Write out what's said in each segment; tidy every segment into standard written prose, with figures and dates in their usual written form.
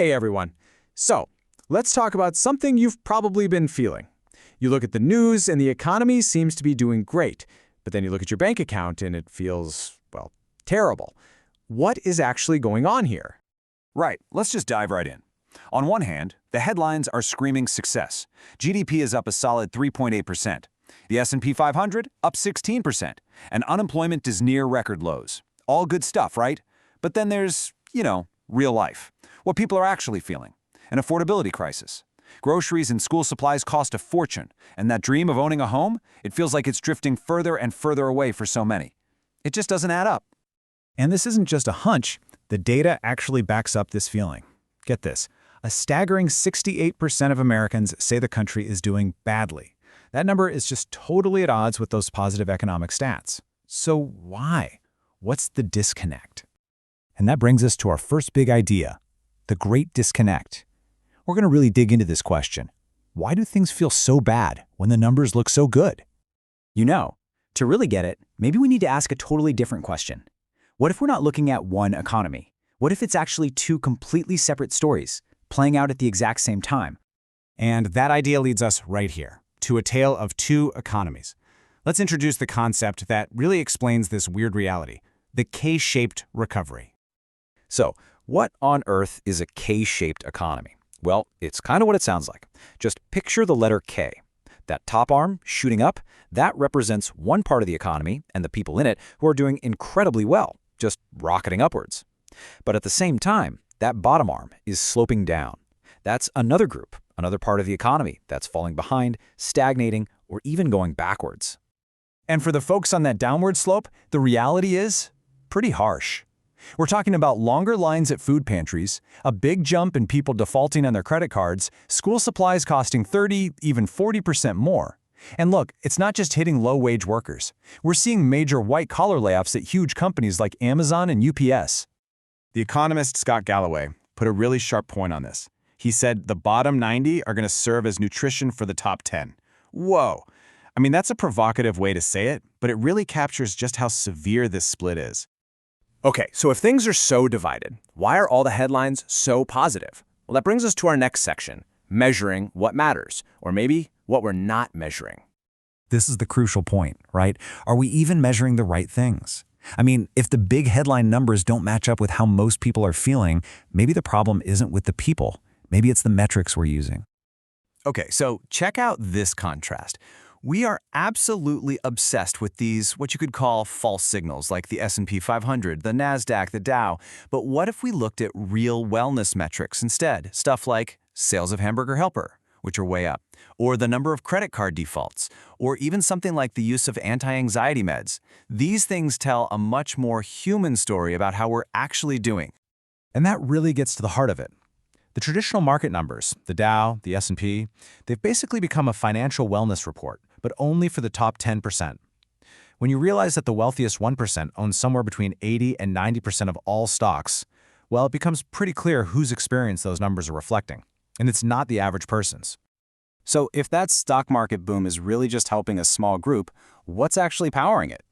Hey everyone. So, let's talk about something you've probably been feeling. You look at the news and the economy seems to be doing great, but then you look at your bank account and it feels, well, terrible. What is actually going on here? Right, let's just dive right in. On one hand, the headlines are screaming success. GDP is up a solid 3.8%. The S&P 500 up 16%, and unemployment is near record lows. All good stuff, right? But then there's, real life. What people are actually feeling. An affordability crisis. Groceries and school supplies cost a fortune, and that dream of owning a home, it feels like it's drifting further and further away for so many. It just doesn't add up. And this isn't just a hunch, the data actually backs up this feeling. Get this, a staggering 68% of Americans say the country is doing badly. That number is just totally at odds with those positive economic stats. So why? What's the disconnect? And that brings us to our first big idea, the great disconnect. We're going to really dig into this question. Why do things feel so bad when the numbers look so good? To really get it, maybe we need to ask a totally different question. What if we're not looking at one economy? What if it's actually two completely separate stories, playing out at the exact same time? And that idea leads us right here, to a tale of two economies. Let's introduce the concept that really explains this weird reality, the K-shaped recovery. So, what on earth is a K-shaped economy? Well, it's kind of what it sounds like. Just picture the letter K. That top arm shooting up, that represents one part of the economy and the people in it who are doing incredibly well, just rocketing upwards. But at the same time, that bottom arm is sloping down. That's another group, another part of the economy that's falling behind, stagnating, or even going backwards. And for the folks on that downward slope, the reality is pretty harsh. We're talking about longer lines at food pantries, a big jump in people defaulting on their credit cards, school supplies costing 30, even 40% more. And look, it's not just hitting low-wage workers. We're seeing major white-collar layoffs at huge companies like Amazon and UPS. The economist Scott Galloway put a really sharp point on this. He said the bottom 90 are going to serve as nutrition for the top 10. Whoa! I mean, that's a provocative way to say it, but it really captures just how severe this split is. Okay, so if things are so divided, why are all the headlines so positive? Well, that brings us to our next section, measuring what matters, or maybe what we're not measuring. This is the crucial point, right? Are we even measuring the right things? I mean, if the big headline numbers don't match up with how most people are feeling, maybe the problem isn't with the people. Maybe it's the metrics we're using. Okay, so check out this contrast. We are absolutely obsessed with these, what you could call false signals, like the S&P 500, the NASDAQ, the Dow. But what if we looked at real wellness metrics instead? Stuff like sales of Hamburger Helper, which are way up, or the number of credit card defaults, or even something like the use of anti-anxiety meds. These things tell a much more human story about how we're actually doing. And that really gets to the heart of it. The traditional market numbers, the Dow, the S&P, they've basically become a financial wellness report, but only for the top 10%. When you realize that the wealthiest 1% owns somewhere between 80 and 90% of all stocks, well, it becomes pretty clear whose experience those numbers are reflecting. And it's not the average person's. So if that stock market boom is really just helping a small group, what's actually powering it?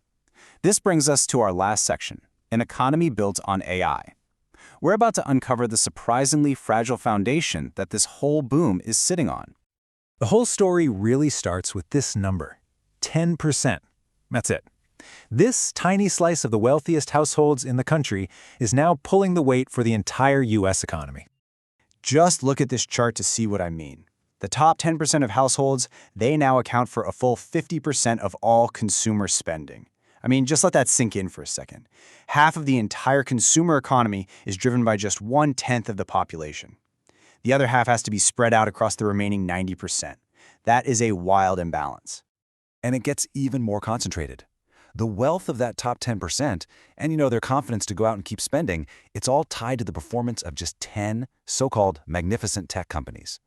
This brings us to our last section, an economy built on AI. We're about to uncover the surprisingly fragile foundation that this whole boom is sitting on. The whole story really starts with this number, 10%. That's it. This tiny slice of the wealthiest households in the country is now pulling the weight for the entire U.S. economy. Just look at this chart to see what I mean. The top 10% of households, they now account for a full 50% of all consumer spending. I mean, just let that sink in for a second. Half of the entire consumer economy is driven by just 1/10 of the population. The other half has to be spread out across the remaining 90%. That is a wild imbalance. And it gets even more concentrated. The wealth of that top 10% and, their confidence to go out and keep spending, it's all tied to the performance of just 10 so-called magnificent tech companies.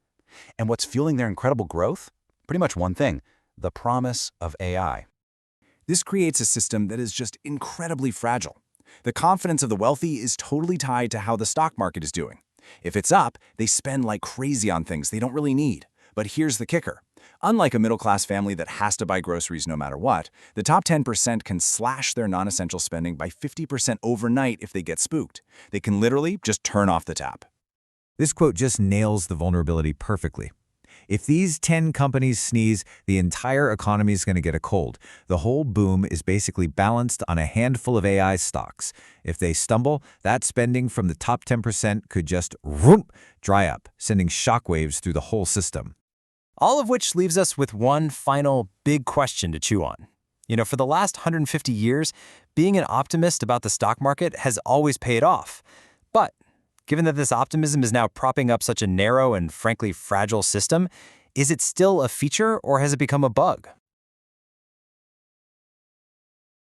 And what's fueling their incredible growth? Pretty much one thing, the promise of AI. This creates a system that is just incredibly fragile. The confidence of the wealthy is totally tied to how the stock market is doing. If it's up, they spend like crazy on things they don't really need. But here's the kicker. Unlike a middle-class family that has to buy groceries no matter what, the top 10% can slash their non-essential spending by 50% overnight if they get spooked. They can literally just turn off the tap. This quote just nails the vulnerability perfectly. If these 10 companies sneeze, the entire economy is going to get a cold. The whole boom is basically balanced on a handful of AI stocks. If they stumble, that spending from the top 10% could just dry up, sending shockwaves through the whole system. All of which leaves us with one final big question to chew on. For the last 150 years, being an optimist about the stock market has always paid off. But given that this optimism is now propping up such a narrow and frankly fragile system, is it still a feature or has it become a bug?